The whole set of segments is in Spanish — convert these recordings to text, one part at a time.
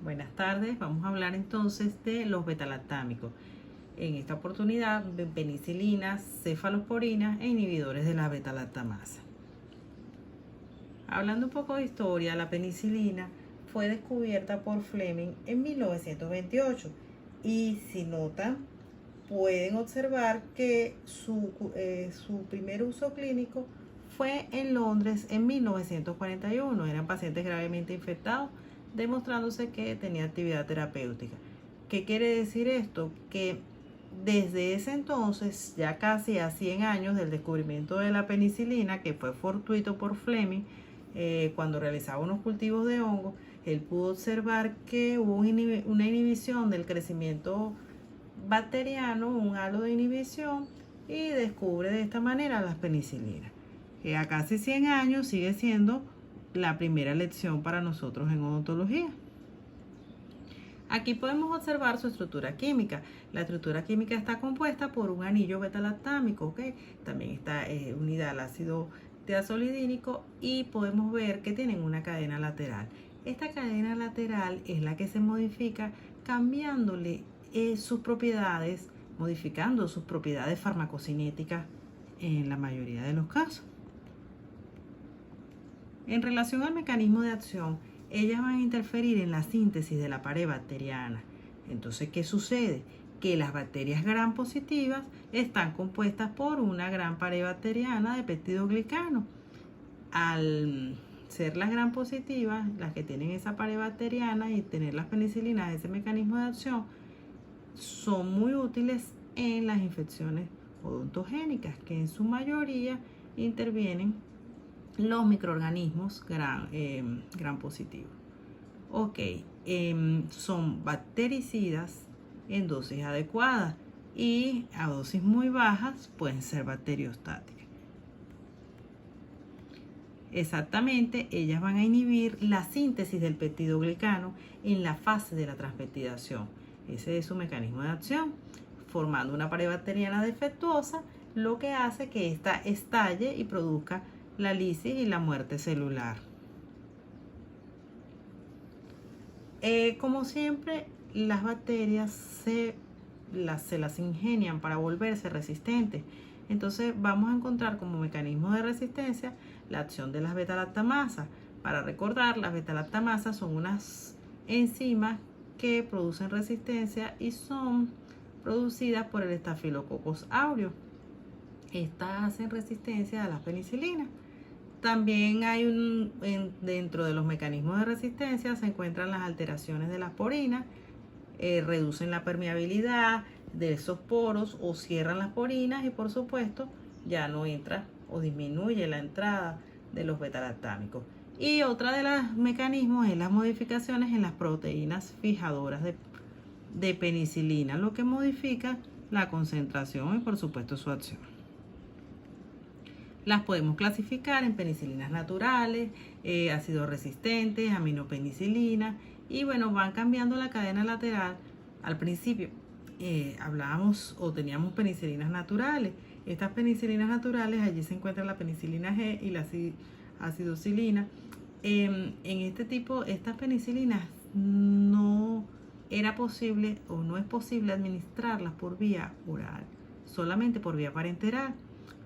Buenas tardes, vamos a hablar entonces de los betalactámicos. En esta oportunidad, penicilinas, cefalosporinas e inhibidores de la beta-lactamasa. Hablando un poco de historia, la penicilina fue descubierta por Fleming en 1928 y si notan, pueden observar que su primer uso clínico fue en Londres en 1941. Eran pacientes gravemente infectados, demostrándose que tenía actividad terapéutica. ¿Qué quiere decir esto? Que desde ese entonces, ya casi a 100 años del descubrimiento de la penicilina, que fue fortuito por Fleming, cuando realizaba unos cultivos de hongos, él pudo observar que hubo una inhibición del crecimiento bacteriano, un halo de inhibición, y descubre de esta manera las penicilinas, que a casi 100 años sigue siendo la primera lección para nosotros en odontología. Aquí podemos observar su estructura química. La estructura química está compuesta por un anillo beta-lactámico, ¿ok? También está unida al ácido tiazolidínico y podemos ver que tienen una cadena lateral. Esta cadena lateral es la que se modifica cambiándole sus propiedades, modificando sus propiedades farmacocinéticas en la mayoría de los casos. En relación al mecanismo de acción, ellas van a interferir en la síntesis de la pared bacteriana. Entonces, ¿qué sucede? Que las bacterias gram positivas están compuestas por una gran pared bacteriana de peptidoglicano. Al ser las gram positivas, las que tienen esa pared bacteriana y tener las penicilinas, ese mecanismo de acción, son muy útiles en las infecciones odontogénicas, que en su mayoría intervienen los microorganismos gram positivos. Ok, son bactericidas en dosis adecuadas y a dosis muy bajas pueden ser bacteriostáticas. Exactamente, ellas van a inhibir la síntesis del peptidoglicano en la fase de la transpeptidación. Ese es su mecanismo de acción, formando una pared bacteriana defectuosa, lo que hace que ésta estalle y produzca la lisis y la muerte celular. Como siempre, las bacterias se las ingenian para volverse resistentes. Entonces vamos a encontrar como mecanismo de resistencia la acción de las beta-lactamasas. Para recordar, las beta-lactamasas son unas enzimas que producen resistencia y son producidas por el Staphylococcus aureus. Estas hacen resistencia a las penicilinas. También hay dentro de los mecanismos de resistencia se encuentran las alteraciones de las porinas, reducen la permeabilidad de esos poros o cierran las porinas y por supuesto ya no entra o disminuye la entrada de los beta-lactámicos. Y otra de los mecanismos es las modificaciones en las proteínas fijadoras de penicilina, lo que modifica la concentración y por supuesto su acción. Las podemos clasificar en penicilinas naturales, ácidos resistentes, aminopenicilina y bueno, van cambiando la cadena lateral. Al principio hablábamos o teníamos penicilinas naturales. Estas penicilinas naturales, allí se encuentra la penicilina G y la acidocilina. En este tipo, estas penicilinas no era posible o no es posible administrarlas por vía oral, solamente por vía parenteral.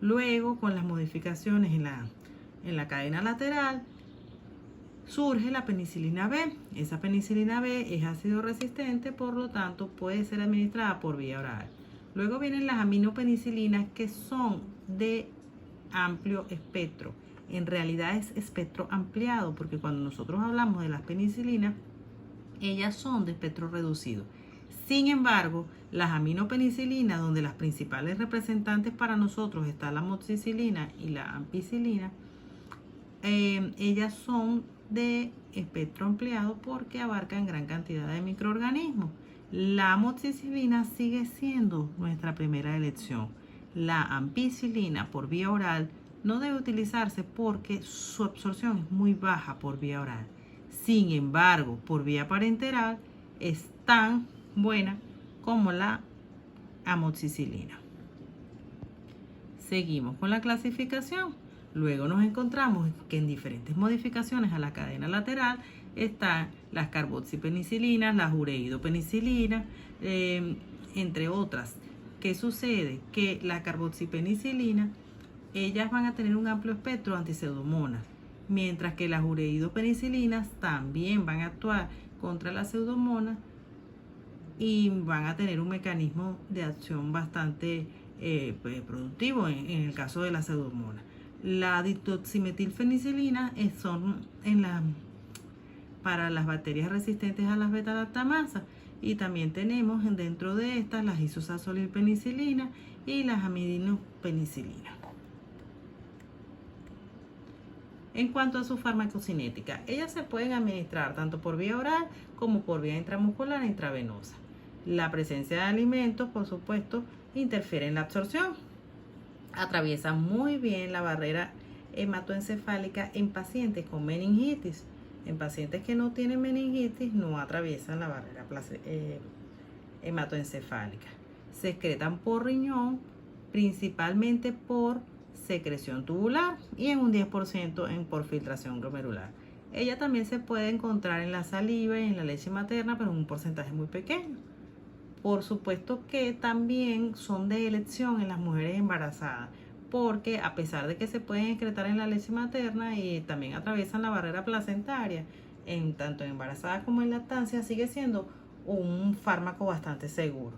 Luego, con las modificaciones en la cadena lateral, surge la penicilina B. Esa penicilina B es ácido resistente, por lo tanto puede ser administrada por vía oral. Luego vienen las aminopenicilinas, que son de amplio espectro. En realidad es espectro ampliado, porque cuando nosotros hablamos de las penicilinas, ellas son de espectro reducido. Sin embargo, las aminopenicilinas, donde las principales representantes para nosotros están la amoxicilina y la ampicilina, ellas son de espectro ampliado porque abarcan gran cantidad de microorganismos. La amoxicilina sigue siendo nuestra primera elección. La ampicilina por vía oral no debe utilizarse porque su absorción es muy baja por vía oral. Sin embargo, por vía parenteral es tan buena como la amoxicilina. Seguimos con la clasificación. Luego nos encontramos que en diferentes modificaciones a la cadena lateral están las carboxipenicilinas, las ureidopenicilinas, entre otras. ¿Qué sucede? Que la carboxipenicilina, ellas van a tener un amplio espectro de antipseudomonas, mientras que las ureidopenicilinas también van a actuar contra las pseudomonas y van a tener un mecanismo de acción bastante productivo en el caso de la pseudomonas. La ditoximetilpenicilina son para las bacterias resistentes a las beta-lactamasas, y también tenemos dentro de estas las isosacilpenicilina y las amidinopenicilina. En cuanto a su farmacocinética, ellas se pueden administrar tanto por vía oral como por vía intramuscular e intravenosa. La presencia de alimentos, por supuesto, interfiere en la absorción. Atraviesa muy bien la barrera hematoencefálica en pacientes con meningitis. En pacientes que no tienen meningitis no atraviesan la barrera hematoencefálica. Se excretan por riñón, principalmente por secreción tubular y en un 10% por filtración glomerular. Ella también se puede encontrar en la saliva y en la leche materna, pero en un porcentaje muy pequeño. Por supuesto que también son de elección en las mujeres embarazadas, porque a pesar de que se pueden excretar en la leche materna y también atraviesan la barrera placentaria, tanto en embarazadas como en lactancia, sigue siendo un fármaco bastante seguro.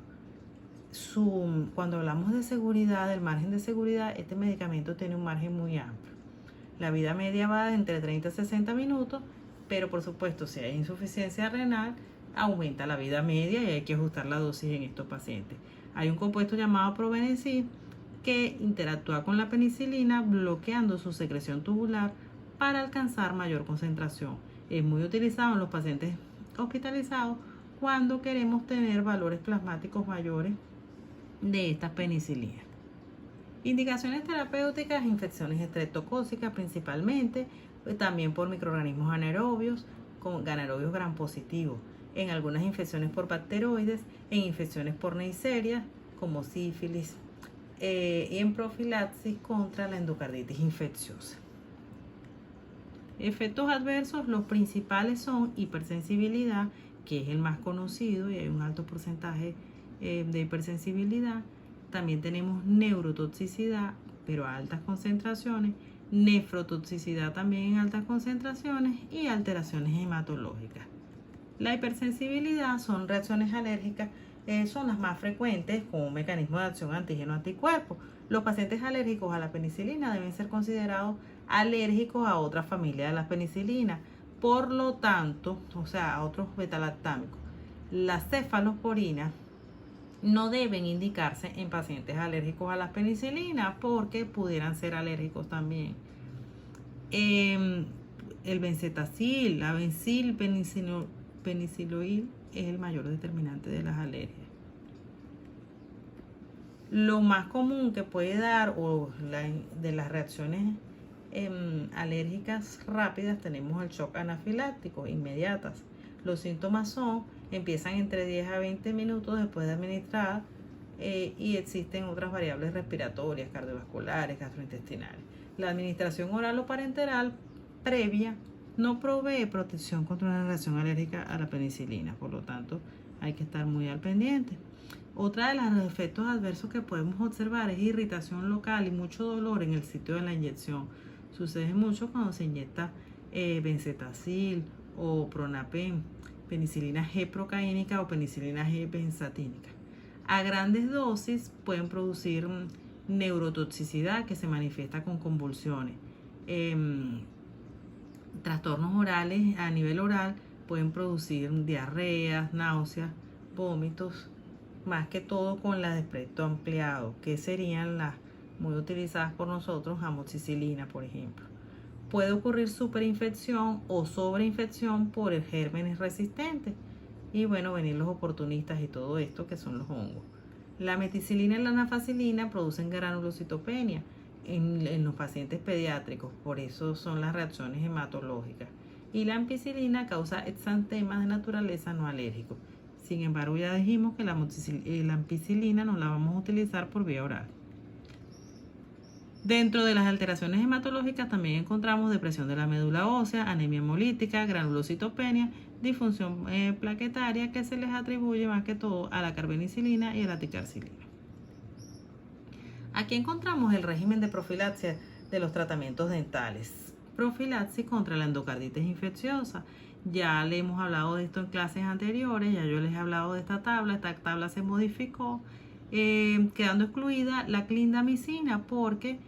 Cuando hablamos de seguridad, del margen de seguridad, este medicamento tiene un margen muy amplio. La vida media va de entre 30 a 60 minutos, pero por supuesto, si hay insuficiencia renal, aumenta la vida media y hay que ajustar la dosis en estos pacientes. Hay un compuesto llamado probenecid que interactúa con la penicilina bloqueando su secreción tubular para alcanzar mayor concentración. Es muy utilizado en los pacientes hospitalizados cuando queremos tener valores plasmáticos mayores de estas penicilinas. Indicaciones terapéuticas: infecciones estreptocócicas principalmente, también por microorganismos anaerobios, con anaerobios gram positivos, en algunas infecciones por bacteroides, en infecciones por neisseria como sífilis, y en profilaxis contra la endocarditis infecciosa. Efectos adversos: los principales son hipersensibilidad, que es el más conocido y hay un alto porcentaje de hipersensibilidad. También tenemos neurotoxicidad, pero a altas concentraciones, nefrotoxicidad también en altas concentraciones y alteraciones hematológicas. La hipersensibilidad son reacciones alérgicas, son las más frecuentes con un mecanismo de acción antígeno-anticuerpo. Los pacientes alérgicos a la penicilina deben ser considerados alérgicos a otra familia de las penicilinas, por lo tanto, a otros betalactámicos. Las cefalosporinas no deben indicarse en pacientes alérgicos a las penicilinas porque pudieran ser alérgicos también. El benzetacil, la penicilloil es el mayor determinante de las alergias. Lo más común que puede dar de las reacciones alérgicas rápidas, tenemos el shock anafiláctico inmediatas. Los síntomas empiezan entre 10 a 20 minutos después de administrar, y existen otras variables respiratorias, cardiovasculares, gastrointestinales. La administración oral o parenteral previa no provee protección contra una reacción alérgica a la penicilina, por lo tanto hay que estar muy al pendiente. Otra de los efectos adversos que podemos observar es irritación local y mucho dolor en el sitio de la inyección. Sucede mucho cuando se inyecta benzetacil o pronapen, penicilina G procaínica o penicilina G benzatínica. A grandes dosis pueden producir neurotoxicidad que se manifiesta con convulsiones. Trastornos orales a nivel oral pueden producir diarreas, náuseas, vómitos, más que todo con la de espectro ampliado, que serían las muy utilizadas por nosotros, amoxicilina, por ejemplo. Puede ocurrir superinfección o sobreinfección por gérmenes resistentes y venir los oportunistas y todo esto, que son los hongos. La meticilina y la nafacilina producen granulocitopenia en los pacientes pediátricos, por eso son las reacciones hematológicas. Y la ampicilina causa exantemas de naturaleza no alérgico. Sin embargo, ya dijimos que la ampicilina no la vamos a utilizar por vía oral. Dentro de las alteraciones hematológicas también encontramos depresión de la médula ósea, anemia hemolítica, granulocitopenia, disfunción plaquetaria, que se les atribuye más que todo a la carbenicilina y a la ticarcilina. Aquí encontramos el régimen de profilaxia de los tratamientos dentales. Profilaxis contra la endocarditis infecciosa. Ya le hemos hablado de esto en clases anteriores, ya yo les he hablado de esta tabla se modificó, quedando excluida la clindamicina porque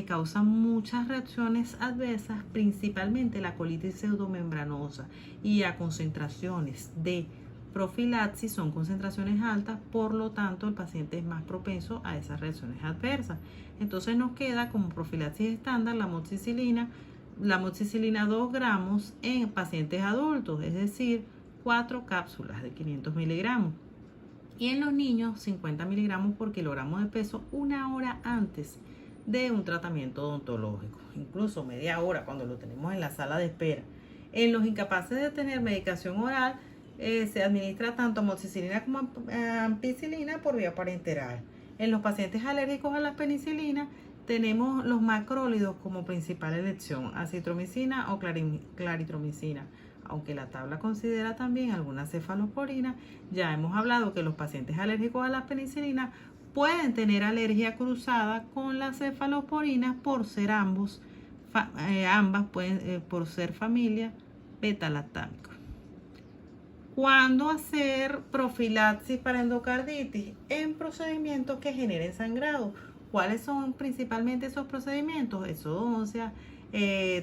causa muchas reacciones adversas, principalmente la colitis pseudomembranosa, y a concentraciones de profilaxis son concentraciones altas, por lo tanto el paciente es más propenso a esas reacciones adversas. Entonces nos queda como profilaxis estándar la amoxicilina 2 gramos en pacientes adultos, es decir, 4 cápsulas de 500 miligramos. Y en los niños 50 miligramos por kilogramo de peso 1 hora antes de un tratamiento odontológico, incluso media hora cuando lo tenemos en la sala de espera. En los incapaces de tener medicación oral se administra tanto amoxicilina como ampicilina por vía parenteral. En los pacientes alérgicos a la penicilina tenemos los macrólidos como principal elección, acitromicina o claritromicina, aunque la tabla considera también algunas cefalosporinas. Ya hemos hablado que los pacientes alérgicos a la penicilina pueden tener alergia cruzada con las cefalosporinas por ser ambas pueden por ser familia beta-lactámico. ¿Cuándo hacer profilaxis para endocarditis? En procedimientos que generen sangrado. ¿Cuáles son principalmente esos procedimientos? Exodoncia,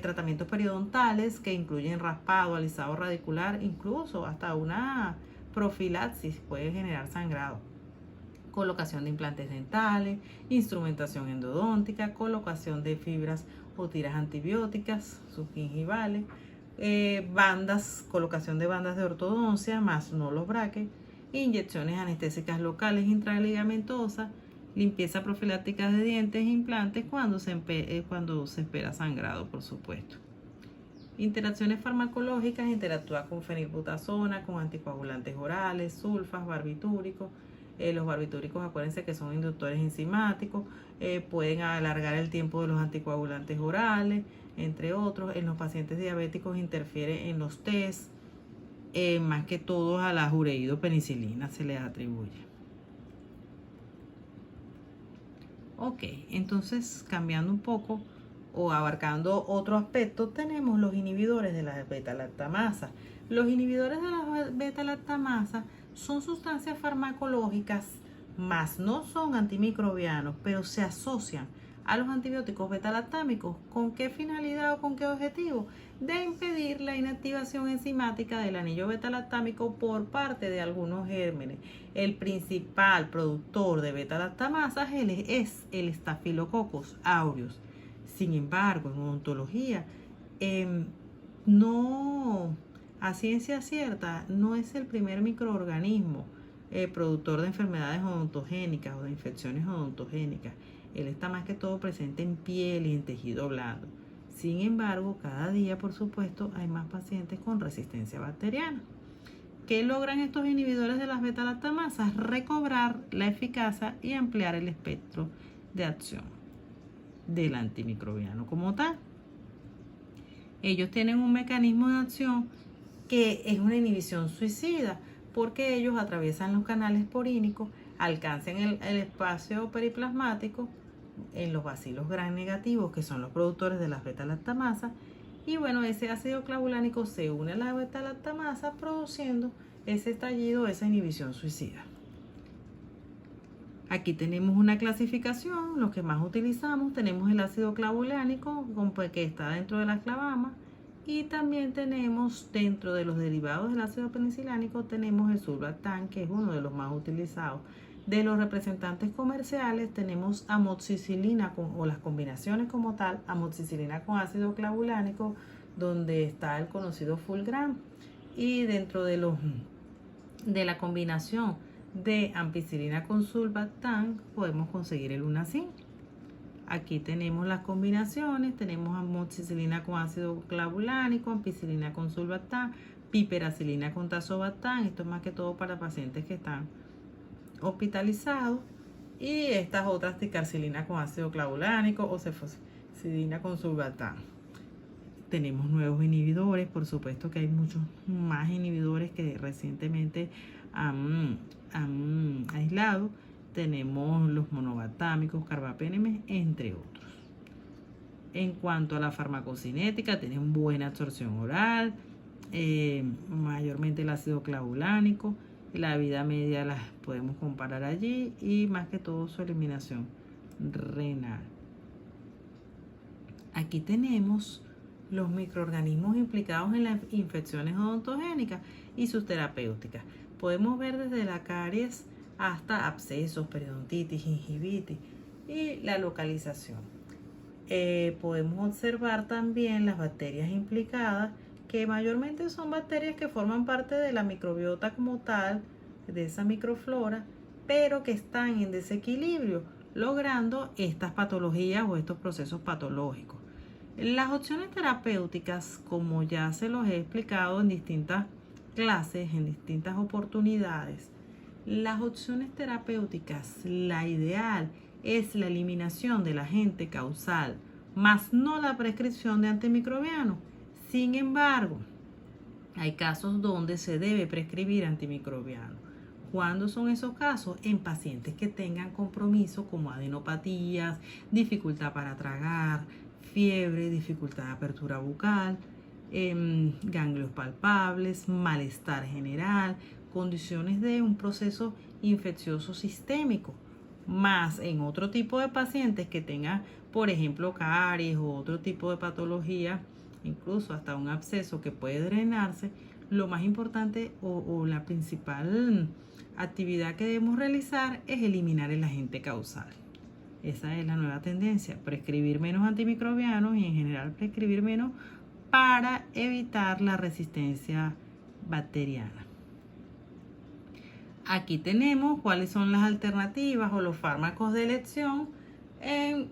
tratamientos periodontales que incluyen raspado, alisado radicular, incluso hasta una profilaxis puede generar sangrado. Colocación de implantes dentales, instrumentación endodóntica, colocación de fibras o tiras antibióticas subgingivales, colocación de bandas de ortodoncia, más no los brackets, inyecciones anestésicas locales intraligamentosas, limpieza profiláctica de dientes e implantes cuando se espera sangrado, por supuesto. Interacciones farmacológicas: interactúa con fenilbutazona, con anticoagulantes orales, sulfas, barbitúricos. Los barbitúricos, acuérdense que son inductores enzimáticos, pueden alargar el tiempo de los anticoagulantes orales, entre otros. En los pacientes diabéticos interfiere en los test, más que todo a la ureidopenicilina se les atribuye. Ok, entonces cambiando un poco o abarcando otro aspecto, tenemos los inhibidores de la beta-lactamasa. Los inhibidores de la beta-lactamasa son sustancias farmacológicas, más no son antimicrobianos, pero se asocian a los antibióticos beta-lactámicos. ¿Con qué finalidad o con qué objetivo? De impedir la inactivación enzimática del anillo beta-lactámico por parte de algunos gérmenes. El principal productor de beta-lactamasa es el Staphylococcus aureus. Sin embargo, en odontología, no, a ciencia cierta, no es el primer microorganismo productor de enfermedades odontogénicas o de infecciones odontogénicas. Él está más que todo presente en piel y en tejido blando. Sin embargo, cada día, por supuesto, hay más pacientes con resistencia bacteriana. ¿Qué logran estos inhibidores de las beta-lactamasas? Recobrar la eficacia y ampliar el espectro de acción del antimicrobiano como tal. Ellos tienen un mecanismo de acción que es una inhibición suicida, porque ellos atraviesan los canales porínicos, alcanzan el espacio periplasmático en los bacilos gram negativos, que son los productores de las beta-lactamasas, y bueno, ese ácido clavulánico se une a la beta-lactamasa produciendo ese estallido, esa inhibición suicida. Aquí tenemos una clasificación, los que más utilizamos. Tenemos el ácido clavulánico, que está dentro de las clavamas, y también tenemos dentro de los derivados del ácido penicilánico, tenemos el sulbactam, que es uno de los más utilizados. De los representantes comerciales tenemos amoxicilina o las combinaciones como tal, amoxicilina con ácido clavulánico, donde está el conocido Fulgram, y dentro de la combinación de ampicilina con sulbactam podemos conseguir el lunacin. Aquí tenemos las combinaciones, tenemos amoxicilina con ácido clavulánico, ampicilina con sulbactam, piperacilina con tazobactam. Esto es más que todo para pacientes que están hospitalizados. y estas otras, ticarcilina con ácido clavulánico o cefocidina con sulbatán. Tenemos nuevos inhibidores, por supuesto que hay muchos más inhibidores que recientemente han aislado. Tenemos los monobatámicos, carbapenemes, entre otros. En cuanto a la farmacocinética, tienen buena absorción oral, mayormente el ácido clavulánico. La vida media las podemos comparar allí y más que todo su eliminación renal. Aquí tenemos los microorganismos implicados en las infecciones odontogénicas y sus terapéuticas. Podemos ver desde la caries hasta abscesos, periodontitis, gingivitis y la localización. Podemos observar también las bacterias implicadas, que mayormente son bacterias que forman parte de la microbiota como tal, de esa microflora, pero que están en desequilibrio, logrando estas patologías o estos procesos patológicos. Las opciones terapéuticas, como ya se los he explicado en distintas clases, en distintas oportunidades, las opciones terapéuticas, la ideal es la eliminación del agente causal, más no la prescripción de antimicrobianos. Sin embargo, hay casos donde se debe prescribir antimicrobianos. ¿Cuándo son esos casos? En pacientes que tengan compromiso como adenopatías, dificultad para tragar, fiebre, dificultad de apertura bucal, ganglios palpables, malestar general, condiciones de un proceso infeccioso sistémico. Más en otro tipo de pacientes que tengan, por ejemplo, caries o otro tipo de patología, incluso hasta un absceso que puede drenarse, lo más importante o la principal actividad que debemos realizar es eliminar el agente causal. Esa es la nueva tendencia, prescribir menos antimicrobianos y en general prescribir menos para evitar la resistencia bacteriana. Aquí tenemos cuáles son las alternativas o los fármacos de elección en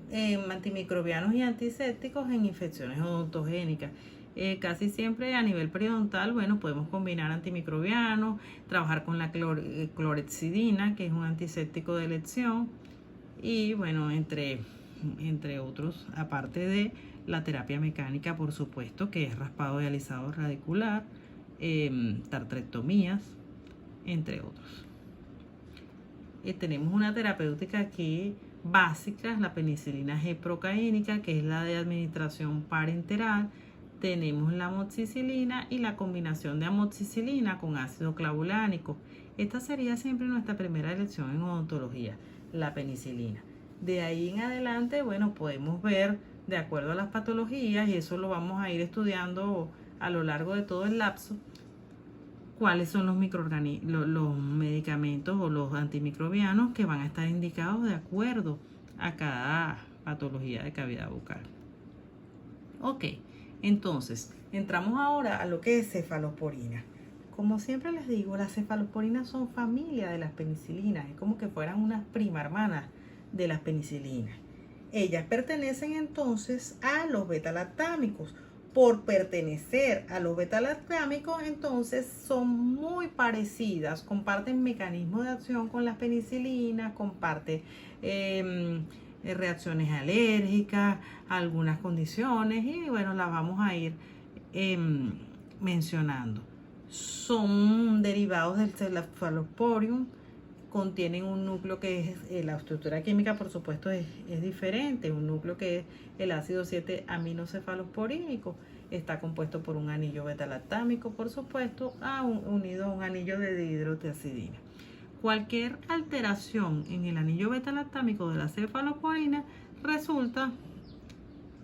antimicrobianos y antisépticos en infecciones odontogénicas. Casi siempre a nivel periodontal, bueno, podemos combinar antimicrobianos, trabajar con la clorhexidina, que es un antiséptico de elección, y bueno, entre otros, aparte de la terapia mecánica, por supuesto, que es raspado y alisado radicular, tartrectomías, entre otros. Tenemos una terapéutica aquí básica, la penicilina G-procaínica, que es la de administración parenteral. Tenemos la amoxicilina y la combinación de amoxicilina con ácido clavulánico. Esta sería siempre nuestra primera elección en odontología, la penicilina. De ahí en adelante, bueno, podemos ver de acuerdo a las patologías, y eso lo vamos a ir estudiando a lo largo de todo el lapso, cuáles son los medicamentos o los antimicrobianos que van a estar indicados de acuerdo a cada patología de cavidad bucal. Ok, entonces entramos ahora a lo que es cefalosporina. Como siempre les digo, las cefalosporinas son familia de las penicilinas, es como que fueran unas prima hermanas de las penicilinas. Ellas pertenecen entonces a los beta-lactámicos. Por pertenecer a los beta-lactámicos, entonces son muy parecidas, comparten mecanismos de acción con las penicilinas, comparten reacciones alérgicas, algunas condiciones, y bueno, las vamos a ir mencionando. Son derivados del Cephalosporium, contienen un núcleo que es, la estructura química por supuesto es diferente, un núcleo que es el ácido 7-aminocefalosporínico, está compuesto por un anillo beta-lactámico, por supuesto, unido a un anillo de dihidrotiazidina. Cualquier alteración en el anillo beta-lactámico de la cefalosporina resulta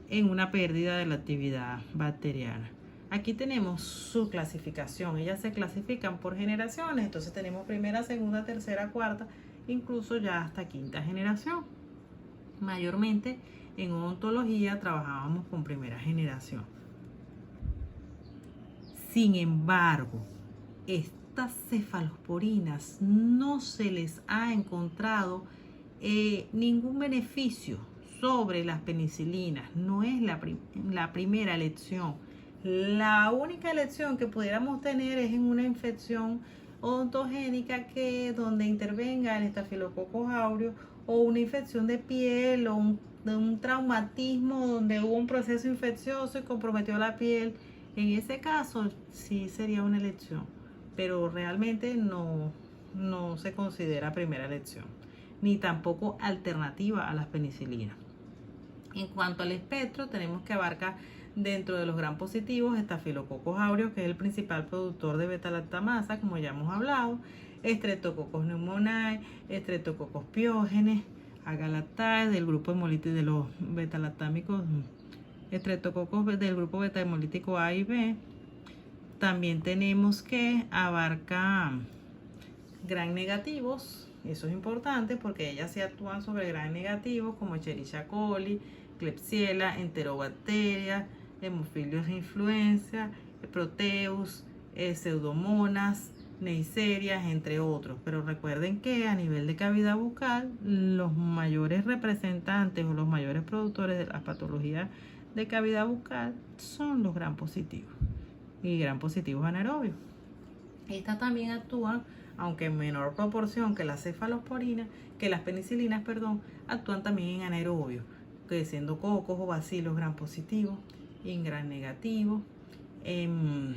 en una pérdida de la actividad bacteriana. Aquí tenemos su clasificación. Ellas se clasifican por generaciones. Entonces tenemos primera, segunda, tercera, cuarta, incluso ya hasta quinta generación. Mayormente en odontología trabajábamos con primera generación. Sin embargo, estas cefalosporinas no se les ha encontrado ningún beneficio sobre las penicilinas. No es la primera elección. La única elección que pudiéramos tener es en una infección odontogénica donde intervenga el Staphylococcus aureus o una infección de piel o de un traumatismo donde hubo un proceso infeccioso y comprometió la piel, en ese caso sí sería una elección, pero realmente no se considera primera elección, ni tampoco alternativa a las penicilinas. En cuanto al espectro, tenemos que abarca dentro de los gram positivos Staphylococcus aureus, que es el principal productor de beta-lactamasa, como ya hemos hablado, Streptococcus pneumoniae, Streptococcus pyogenes, Agalactae del grupo hemolítico de los beta-lactámicos, Streptococcus del grupo beta-hemolítico A y B. También tenemos que abarca gram negativos, eso es importante porque ellas sí actúan sobre gram negativos como Escherichia coli, Klebsiella, Enterobacteria, Hemophilus influenza, Proteus, Pseudomonas, Neisseria, entre otros. Pero recuerden que a nivel de cavidad bucal, los mayores representantes o los mayores productores de la patología de cavidad bucal son los gram positivos y gram positivos anaerobios. Estas también actúan, aunque en menor proporción que las cefalosporinas, que las penicilinas, perdón, actúan también en anaerobios, que siendo cocos o bacilos gram positivos, en gram negativos, en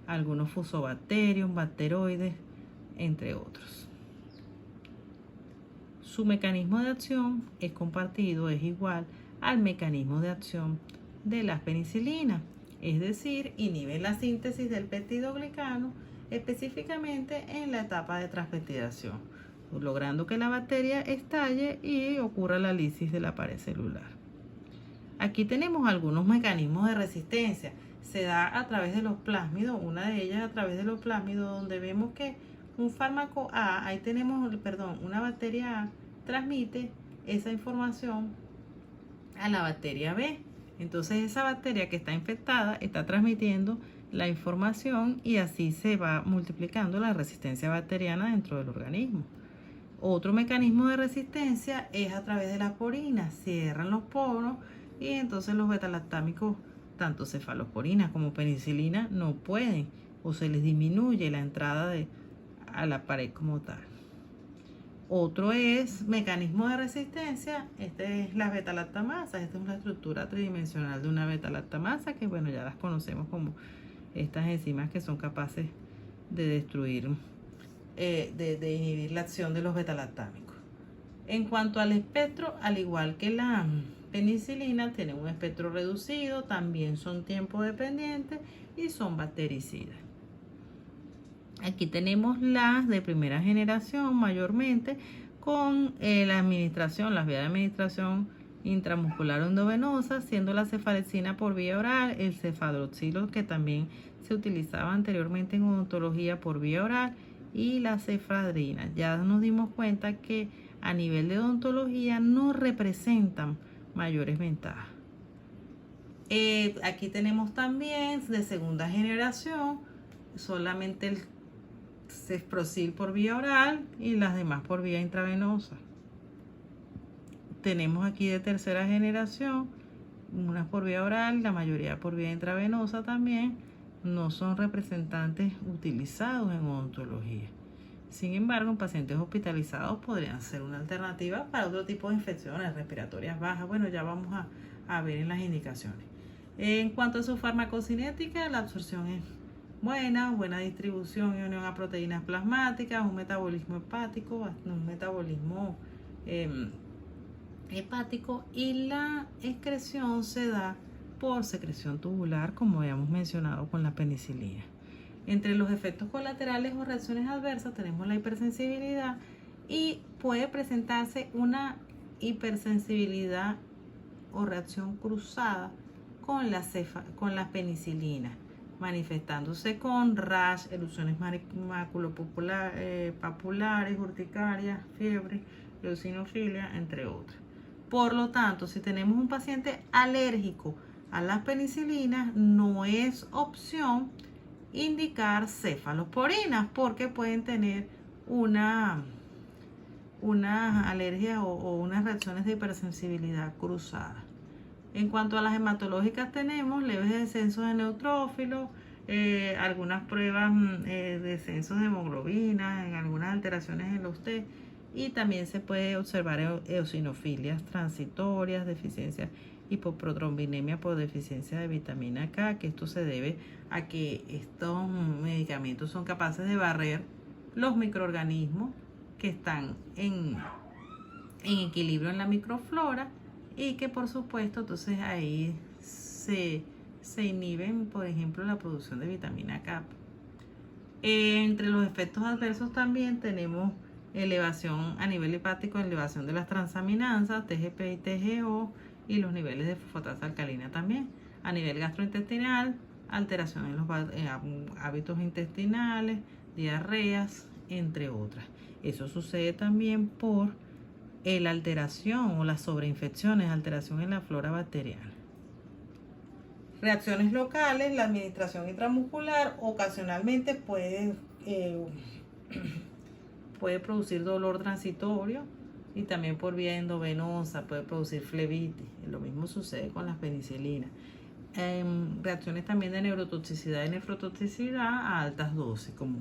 algunos fusobacterios, bacteroides, entre otros. Su mecanismo de acción es compartido, es igual al mecanismo de acción de las penicilinas, es decir, inhiben la síntesis del peptidoglicano específicamente en la etapa de transpeptidación, logrando que la bacteria estalle y ocurra la lisis de la pared celular. Aquí tenemos algunos mecanismos de resistencia. Se da a través de los plásmidos, una de ellas a través de los plásmidos, donde vemos que un fármaco A, ahí tenemos, una bacteria A transmite esa información a la bacteria B. Entonces esa bacteria que está infectada está transmitiendo la información y así se va multiplicando la resistencia bacteriana dentro del organismo. Otro mecanismo de resistencia es a través de las porinas. Cierran los poros y entonces los betalactámicos, tanto cefalosporinas como penicilina, no pueden o se les disminuye la entrada a la pared como tal. Otro es mecanismo de resistencia, este es la beta-lactamasa. Esta es una estructura tridimensional de una beta-lactamasa que bueno, ya las conocemos como estas enzimas que son capaces de destruir, de inhibir la acción de los beta-lactámicos. En cuanto al espectro, al igual que la penicilina, tienen un espectro reducido, también son tiempo dependientes y son bactericidas. Aquí tenemos las de primera generación mayormente con la administración, las vías de administración intramuscular endovenosa, siendo la cefalexina por vía oral, el cefadroxilo que también se utilizaba anteriormente en odontología por vía oral y la cefadrina. Ya nos dimos cuenta que a nivel de odontología no representan mayores ventajas. Aquí tenemos también de segunda generación solamente el cefprozil por vía oral y las demás por vía intravenosa. Tenemos aquí de tercera generación unas por vía oral, la mayoría por vía intravenosa también. No son representantes utilizados en odontología. Sin embargo, en pacientes hospitalizados podrían ser una alternativa para otro tipo de infecciones respiratorias bajas. Bueno, ya vamos a ver en las indicaciones. En cuanto a su farmacocinética, la absorción es buena distribución y unión a proteínas plasmáticas, un metabolismo hepático, hepático y la excreción se da por secreción tubular, como habíamos mencionado con la penicilina. Entre los efectos colaterales o reacciones adversas tenemos la hipersensibilidad y puede presentarse una hipersensibilidad o reacción cruzada con la penicilina, manifestándose con rash, erupciones maculopapulares, urticarias, fiebre, eosinofilia, entre otras. Por lo tanto, si tenemos un paciente alérgico a las penicilinas, no es opción indicar cefalosporinas porque pueden tener una alergia o unas reacciones de hipersensibilidad cruzada. En cuanto a las hematológicas, tenemos leves descensos de neutrófilos, algunas pruebas de descensos de hemoglobina, en algunas alteraciones en los T y también se puede observar eosinofilias transitorias, deficiencia hipoprotrombinemia por deficiencia de vitamina K, que esto se debe a que estos medicamentos son capaces de barrer los microorganismos que están en equilibrio en la microflora y que por supuesto entonces ahí se inhiben, por ejemplo, la producción de vitamina K. Entre los efectos adversos también tenemos elevación a nivel hepático, elevación de las transaminasas, TGP y TGO, y los niveles de fosfatasa alcalina también. A nivel gastrointestinal, alteración en los hábitos intestinales, diarreas, entre otras. Eso sucede también por la alteración o las sobreinfecciones, alteración en la flora bacteriana. Reacciones locales, la administración intramuscular ocasionalmente puede producir dolor transitorio y también por vía endovenosa puede producir flebitis. Lo mismo sucede con las penicilinas. Reacciones también de neurotoxicidad y nefrotoxicidad a altas dosis, como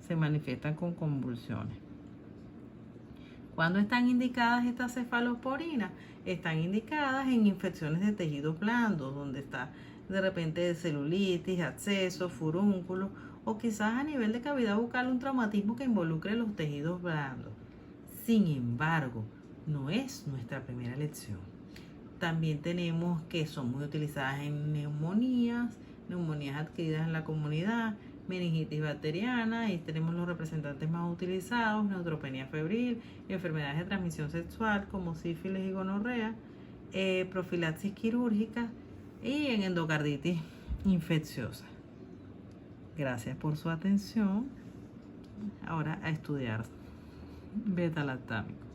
se manifiestan con convulsiones. ¿Cuándo están indicadas estas cefalosporinas? Están indicadas en infecciones de tejidos blandos, donde está de repente celulitis, abscesos, furúnculos, o quizás a nivel de cavidad bucal un traumatismo que involucre los tejidos blandos. Sin embargo, no es nuestra primera elección. También tenemos que son muy utilizadas en neumonías adquiridas en la comunidad, meningitis bacteriana, y tenemos los representantes más utilizados: neutropenia febril, enfermedades de transmisión sexual como sífilis y gonorrea, profilaxis quirúrgica y en endocarditis infecciosa. Gracias por su atención. Ahora a estudiar beta-lactámico.